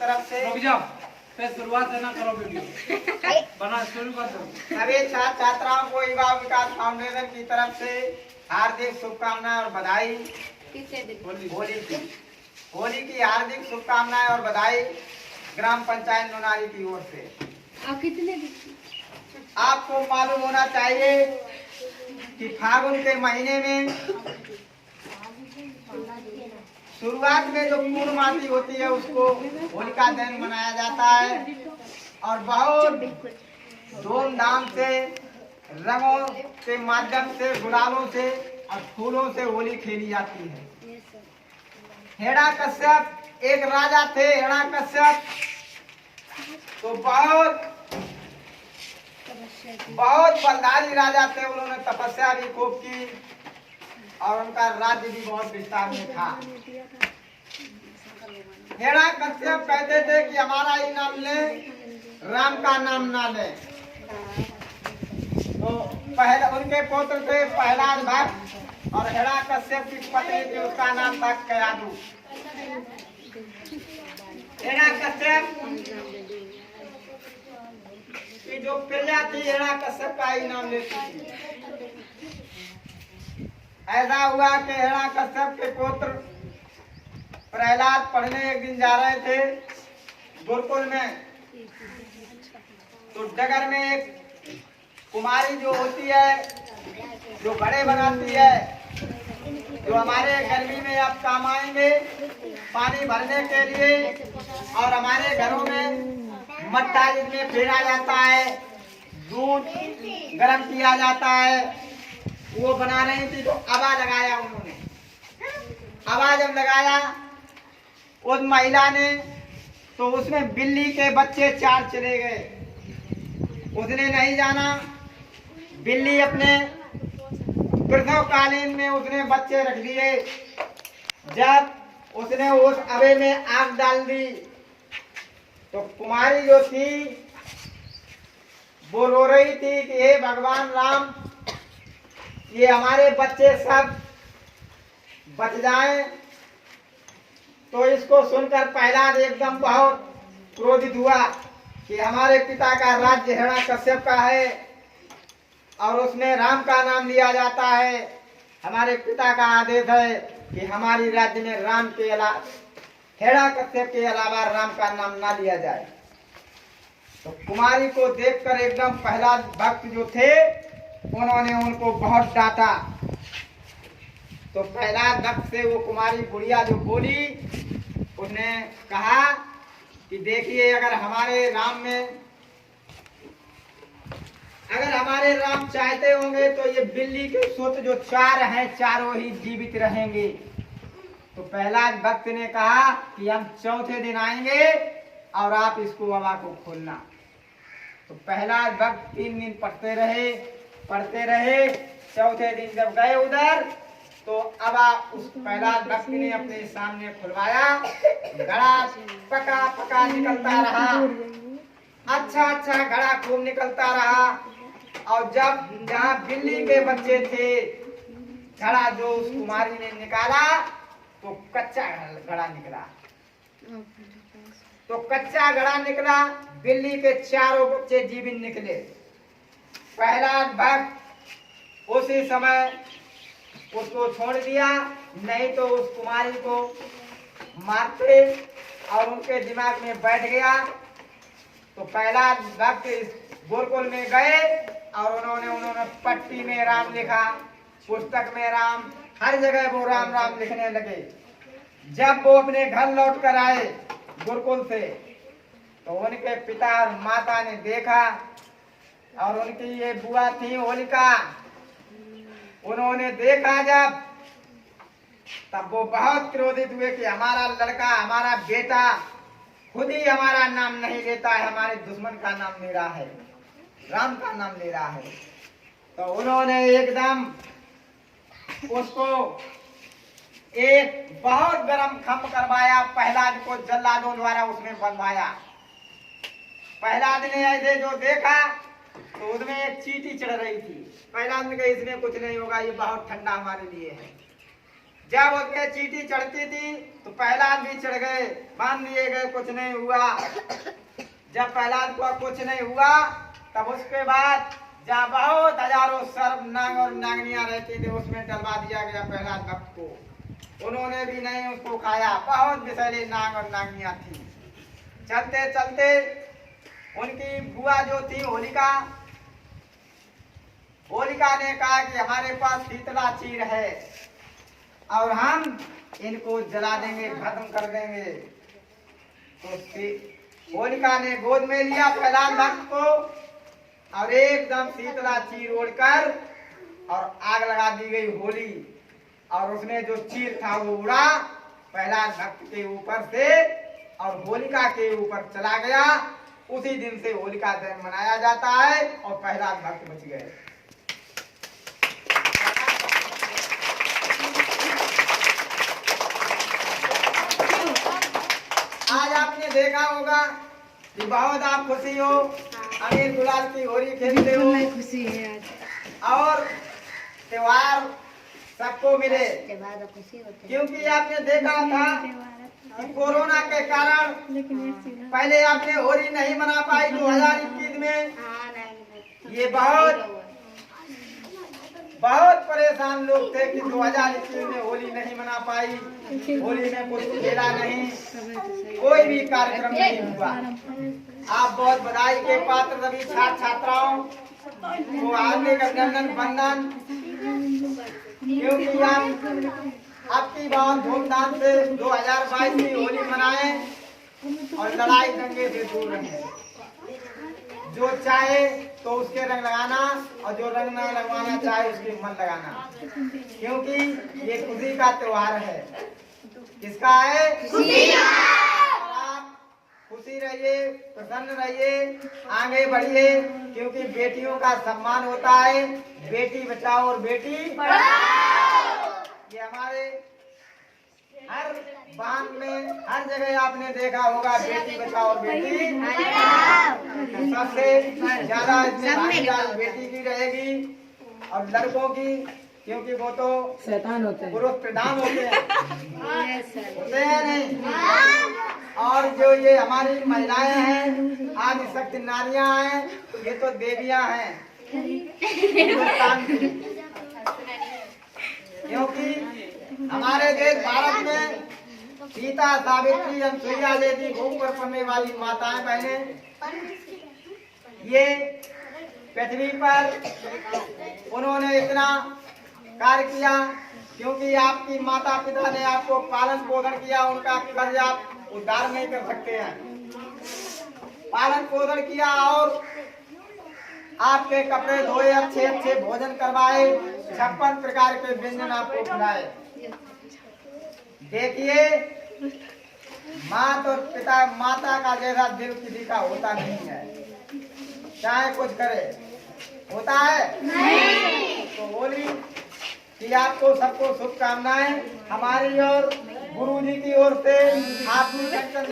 तरफ से रुक जाओ, फिर शुरुआत से ना करो वीडियो, बना शुरू कर दो। सभी छात्र छात्राओं को युवा विकास फाउंडेशन की तरफ से हार्दिक शुभकामनाएं और बधाई। होली की हार्दिक शुभकामनाएं और बधाई ग्राम पंचायत नोनारी की ओर से। आपको मालूम होना चाहिए कि फागुन के महीने में शुरुआत में जो पूर्णमासी होती है उसको होलिका दहन मनाया जाता है और बहुत धूमधाम से रंगों के माध्यम से, गुलालों से और फूलों से होली खेली जाती है। हिरण्यकश्यप एक राजा थे। हिरण्यकश्यप तो बहुत बलशाली राजा थे। उन्होंने तपस्या भी खूब की और उनका राज्य भी बहुत विस्तार में था। हिरण्यकश्यप कहते थे कि हमारा ही नाम ले, राम का नाम ना ले। तो पहले उनके पुत्र थे प्रहलाद भट्ट और हिरण्यकश्यप की पत्नी थी, उसका नाम था कयाधु। हिरण्यकश्यप की जो प्रजा थी हिरण्यकश्यप का ही नाम लेती थी। ऐसा हुआ कि हिरण्यकश्यप के पुत्र प्रहलाद पढ़ने एक दिन जा रहे थे गुरुकुल में, तो डगर में एक कुमारी जो होती है, जो घड़े बनाती है, जो हमारे गर्मी में अब काम आएंगे पानी भरने के लिए, और हमारे घरों में मट्टा जिसमें फेरा जाता है, दूध गर्म किया जाता है, वो बना रही थी। तो आवा लगाया उन्होंने। आवा जब लगाया उस महिला ने, तो उसमें बिल्ली के बच्चे 4 चले गए। उसने नहीं जाना, बिल्ली अपने प्रसवकालीन में उसने बच्चे रख दिए। जब उसने उस अवे में आग डाल दी तो कुमारी जो थी वो रो रही थी कि हे भगवान राम, ये हमारे बच्चे सब बच जाएं। तो इसको सुनकर प्रहलाद एकदम बहुत क्रोधित हुआ कि हमारे पिता का राज्य हिरण्यकश्यप का है और उसमें राम का नाम लिया जाता है। हमारे पिता का आदेश है कि हमारी राज्य में राम के अलावा, हिरण्यकश्यप के अलावा राम का नाम ना लिया जाए। तो कुमारी को देखकर एकदम प्रहलाद भक्त जो थे उन्होंने उनको बहुत डांटा। तो प्रहलाद भक्त से वो कुमारी बुढ़िया जो बोली, उसने कहा कि देखिए, अगर हमारे राम चाहते होंगे तो ये बिल्ली के सुत जो 4 हैं, चारों ही जीवित रहेंगे। तो प्रहलाद भक्त ने कहा कि हम चौथे दिन आएंगे और आप इसको हवा को खोलना। तो प्रहलाद भक्त 3 दिन पढ़ते रहे। चौथे दिन जब गए उधर, तो अब उस प्रहलाद भक्त ने अपने सामने खुलवाया। घड़ा पका निकलता रहा, अच्छा घड़ा खूब निकलता रहा। और जब जहाँ बिल्ली के बच्चे थे, घड़ा जो उस कुमारी ने निकाला तो कच्चा घड़ा निकला। तो कच्चा घड़ा निकला, बिल्ली के 4 बच्चे जीवित निकले। प्रहलाद भक्त उसी समय उसको छोड़ दिया, नहीं तो उस कुमारी को मारते और उनके दिमाग में बैठ गया। तो प्रहलाद भक्त इस गुरुकुल में गए और उन्होंने पट्टी में राम लिखा, पुस्तक में राम, हर जगह वो राम राम लिखने लगे। जब वो अपने घर लौट कर आए गुरुकुल से, तो उनके पिता और माता ने देखा, और उनकी ये बुआ थी होलिका, उन्होंने देखा जब, तब वो बहुत क्रोधित हुए कि हमारा लड़का, हमारा बेटा खुद ही हमारा नाम नहीं लेता है, हमारे दुश्मन का नाम ले रहा है, राम का नाम ले रहा है। तो उन्होंने एकदम उसको एक बहुत गर्म खम्भ करवाया, प्रहलाद को जल्लादों द्वारा उसमें बंधवाया। प्रहलाद ने ऐसे जो देखा तो उसमें एक चींटी चढ़ रही थी। प्रहलाद ने कहा इसमें कुछ नहीं होगा, ये बहुत ठंडा हमारे लिए है। जब उसके चींटी चढ़ती थी तो प्रहलाद भी चढ़ गए, मान लिए गए, कुछ नहीं हुआ। जब प्रहलाद को कुछ नहीं हुआ तब उसके बाद जहाँ बहुत हजारों सर्प नाग और नागनियां रहती थी उसमें डलवा दिया गया प्रहलाद भक्त को। उन्होंने भी नहीं उसको खाया। बहुत विषैली नाग और नागनियां थी। चलते चलते उनकी बुआ जो थी होलिका, होलिका ने कहा कि हमारे पास शीतला चीर है और हम इनको जला देंगे, खत्म कर देंगे। तो होलिका ने गोद में लिया प्रहलाद भक्त को और एकदम शीतला चीर ओढ़कर और आग लगा दी गई होली, और उसने जो चीर था वो उड़ा प्रहलाद भक्त के ऊपर से और होलिका के ऊपर चला गया। उसी दिन से होलिका दहन मनाया जाता है और प्रहलाद भक्त बच गए। आज आपने देखा होगा कि बहुत आप खुशी हो, अमीर गुलाल की होली खेलते हो, खुशी है आज। और त्योहार सबको मिले, खुशी होती क्योंकि आपने देखा था कि कोरोना के कारण पहले आपने होली नहीं मना पाई 2021 में। ये बहुत परेशान लोग थे कि 2021 में होली नहीं मना पाई, होली में कुछ खेला नहीं, कोई भी कार्यक्रम नहीं हुआ। आप बहुत बधाई के पात्र सभी छात्र छात्राओं को हार्दिक अभिनंदन वंदन, क्योंकि आप आपकी बहुत धूमधाम से 2022 की होली मनाए और लड़ाई दंगे से दूर रहे। जो चाहे तो उसके रंग लगाना और जो रंग न लगवाना चाहे उसके मन लगाना, क्योंकि ये खुशी का त्योहार है। किसका है? खुशी का। आप खुशी रहिए, प्रसन्न रहिए, आगे बढ़िए, क्योंकि बेटियों का सम्मान होता है। बेटी बचाओ और बेटी पढ़ाओ। ये हमारे हर वाहन में हर जगह आपने देखा होगा, बेटी बचाओ और बेटी पढ़ाओ। सबसे ज्यादा इसमें भागीदारी बेटी की रहेगी और लड़कों की, क्योंकि वो तो शैतान होते हैं, पुरुष प्रधान होते हैं नहीं। और जो ये हमारी महिलाएं हैं, आदि शक्ति नारियां हैं, ये तो देवियां हैं हिंदुस्तान की। क्योंकि हमारे देश भारत में सीता, सावित्री, अनुसुईया जैसी भूख पर पड़ने वाली माताएं बहनें, ये पृथ्वी पर उन्होंने इतना कार्य किया, क्योंकि आपकी माता पिता ने आपको पालन पोषण किया, उनका कर्ज आप उद्धार नहीं कर सकते हैं। पालन पोषण किया और आपके कपड़े धोए, अच्छे अच्छे भोजन करवाए, 56 प्रकार के व्यंजन आपको खिलाए। देखिए, माता का जैसा दिल किसी का होता नहीं है, चाहे कुछ करे, होता है नहीं। तो होली कि आपको सबको शुभकामनाएं हमारी और गुरुजी की ओर से। आप